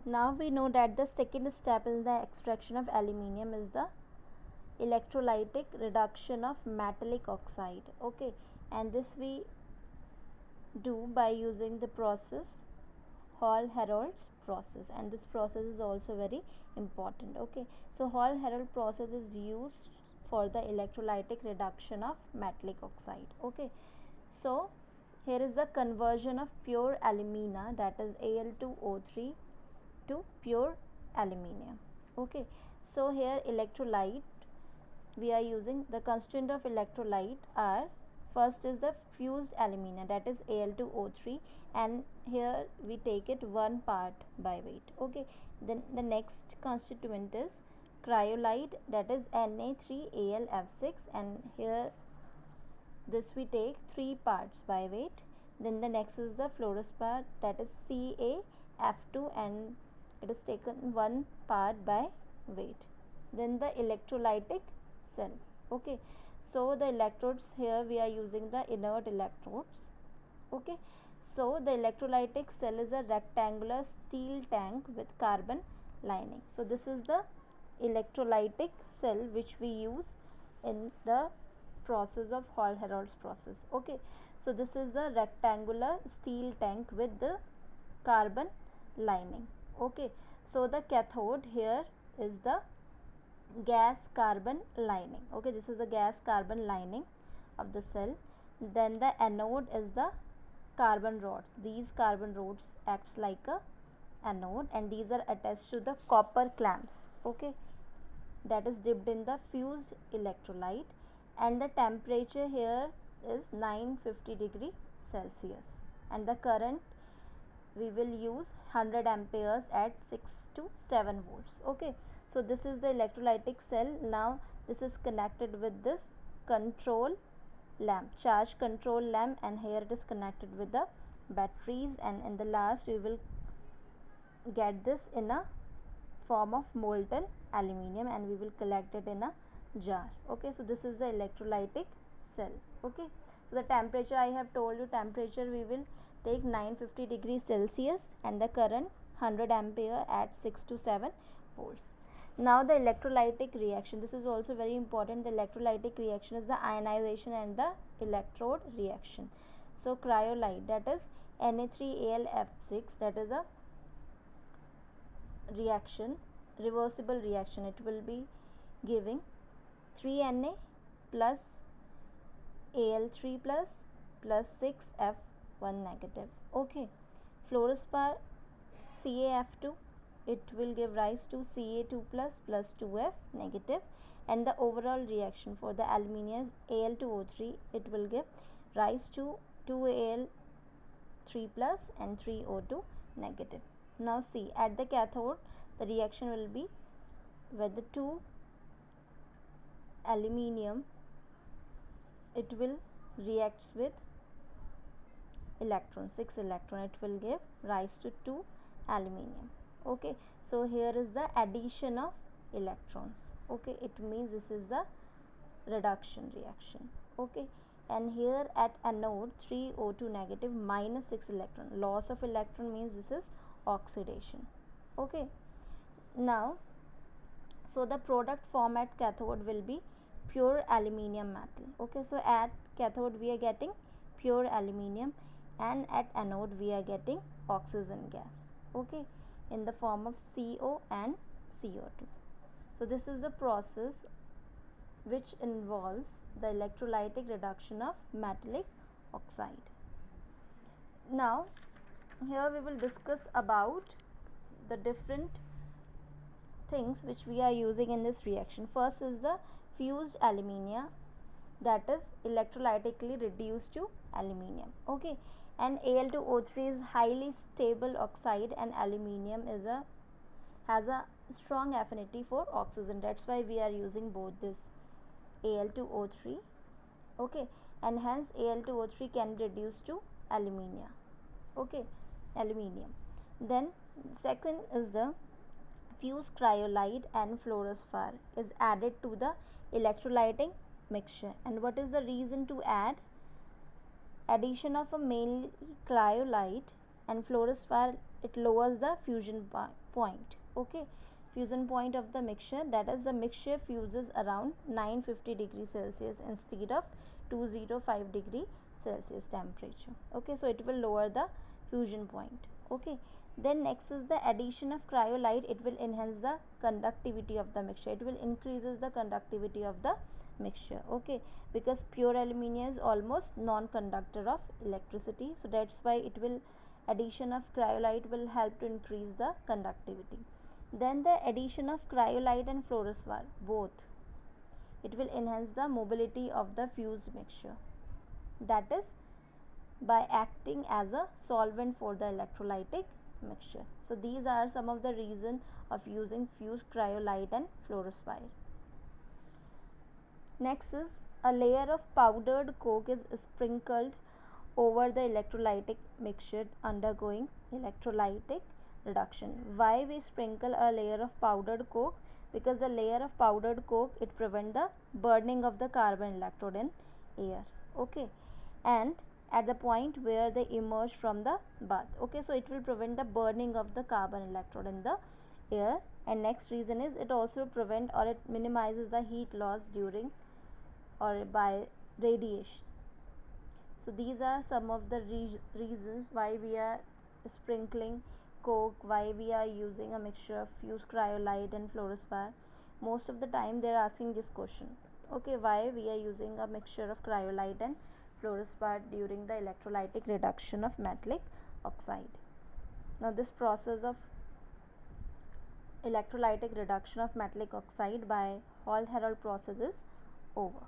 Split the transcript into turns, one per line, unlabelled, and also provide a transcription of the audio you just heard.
Now we know that the second step in the extraction of aluminium is the electrolytic reduction of metallic oxide. Okay, and this we do by using the process Hall-Herold's process, and this process is also very important. Okay, so Hall-Herold process is used for the electrolytic reduction of metallic oxide. Okay, so here is the conversion of pure alumina, that is Al2O3, to pure aluminium. Okay, so here electrolyte we are using, the constituent of electrolyte are, first is the fused alumina, that is Al2O3, and here we take it 1 part by weight. Okay, then the next constituent is cryolite, that is Na3Al(F6), and here this we take 3 parts by weight. Then the next is the fluorspar, that is CaF2, and it is taken 1 part by weight. Then the electrolytic cell. Okay, so the electrodes, here we are using the inert electrodes. Okay, so the electrolytic cell is a rectangular steel tank with carbon lining. So this is the electrolytic cell which we use in the process of Hall-Herold's process. Okay, so this is the rectangular steel tank with the carbon lining. Okay, so the cathode here is the gas carbon lining. Okay, this is the gas carbon lining of the cell. Then the anode is the carbon rods. These carbon rods acts like a anode, and these are attached to the copper clamps. Okay, that is dipped in the fused electrolyte, and the temperature here is 950 degree Celsius, and the current we will use 100 amperes at 6 to 7 volts. Okay, so this is the electrolytic cell. Now this is connected with this control lamp, charge control lamp, and here it is connected with the batteries, and in the last we will get this in a form of molten aluminium, and we will collect it in a jar. Okay, so this is the electrolytic cell. Okay, so the temperature I have told you, temperature we will take 950 degrees Celsius, and the current 100 ampere at 6 to 7 volts. Now the electrolytic reaction, this is also very important. The electrolytic reaction is the ionization and the electrode reaction. So cryolite, that is Na3Al(F6), that is a reaction, reversible reaction. It will be giving 3Na plus Al3 plus 6F1 negative. Okay, fluorspar CaF2, it will give rise to Ca2 plus 2F negative, and the overall reaction for the aluminium is Al2O3, it will give rise to 2Al3 plus and 3O2 negative. Now see, at the cathode the reaction will be with the 2 aluminium, it will reacts with electron, 6 electron, it will give rise to 2 aluminium. Okay, so here is the addition of electrons. Okay, it means this is the reduction reaction. Okay, and here at anode 3O2 negative minus 6 electron, loss of electron means this is oxidation. Okay, now so the product form at cathode will be pure aluminium metal. Okay, so at cathode we are getting pure aluminium, and at anode we are getting oxygen gas. Okay, in the form of CO and CO2. So this is the process which involves the electrolytic reduction of metallic oxide. Now here we will discuss about the different things which we are using in this reaction. First is the fused alumina, that is electrolytically reduced to aluminium. Okay, and Al2O3 is highly stable oxide, and aluminium is has a strong affinity for oxygen. That's why we are using both this Al2O3. Okay, and hence Al2O3 can reduce to aluminium. Okay, aluminium. Then second is the fused cryolite and fluorspar is added to the electrolytic mixture. And what is the reason to add? Addition of a mainly cryolite and fluorspar, it lowers the fusion point. Okay, fusion point of the mixture, that is the mixture fuses around 950 degrees Celsius instead of 205 degree Celsius temperature. Okay, so it will lower the fusion point. Okay, then next is the addition of cryolite. It will enhance the conductivity of the mixture, it will increases the conductivity of the mixture. Okay, because pure aluminium is almost non-conductor of electricity, so that's why it will, addition of cryolite will help to increase the conductivity. Then the addition of cryolite and fluorspar, both, it will enhance the mobility of the fused mixture, that is by acting as a solvent for the electrolytic mixture. So these are some of the reasons of using fused cryolite and fluorspar. Next is, a layer of powdered coke is sprinkled over the electrolytic mixture undergoing electrolytic reduction. Why we sprinkle a layer of powdered coke? Because the layer of powdered coke, it prevent the burning of the carbon electrode in air. Okay, and at the point where they emerge from the bath. Okay, so it will prevent the burning of the carbon electrode in the air. And next reason is, it also prevent or it minimizes the heat loss during or by radiation. So these are some of the reasons why we are sprinkling coke, why we are using a mixture of fused cryolite and fluorspar. Most of the time they are asking this question. Okay, why we are using a mixture of cryolite and fluorspar during the electrolytic reduction of metallic oxide. Now this process of electrolytic reduction of metallic oxide by Hall-Héroult process is over.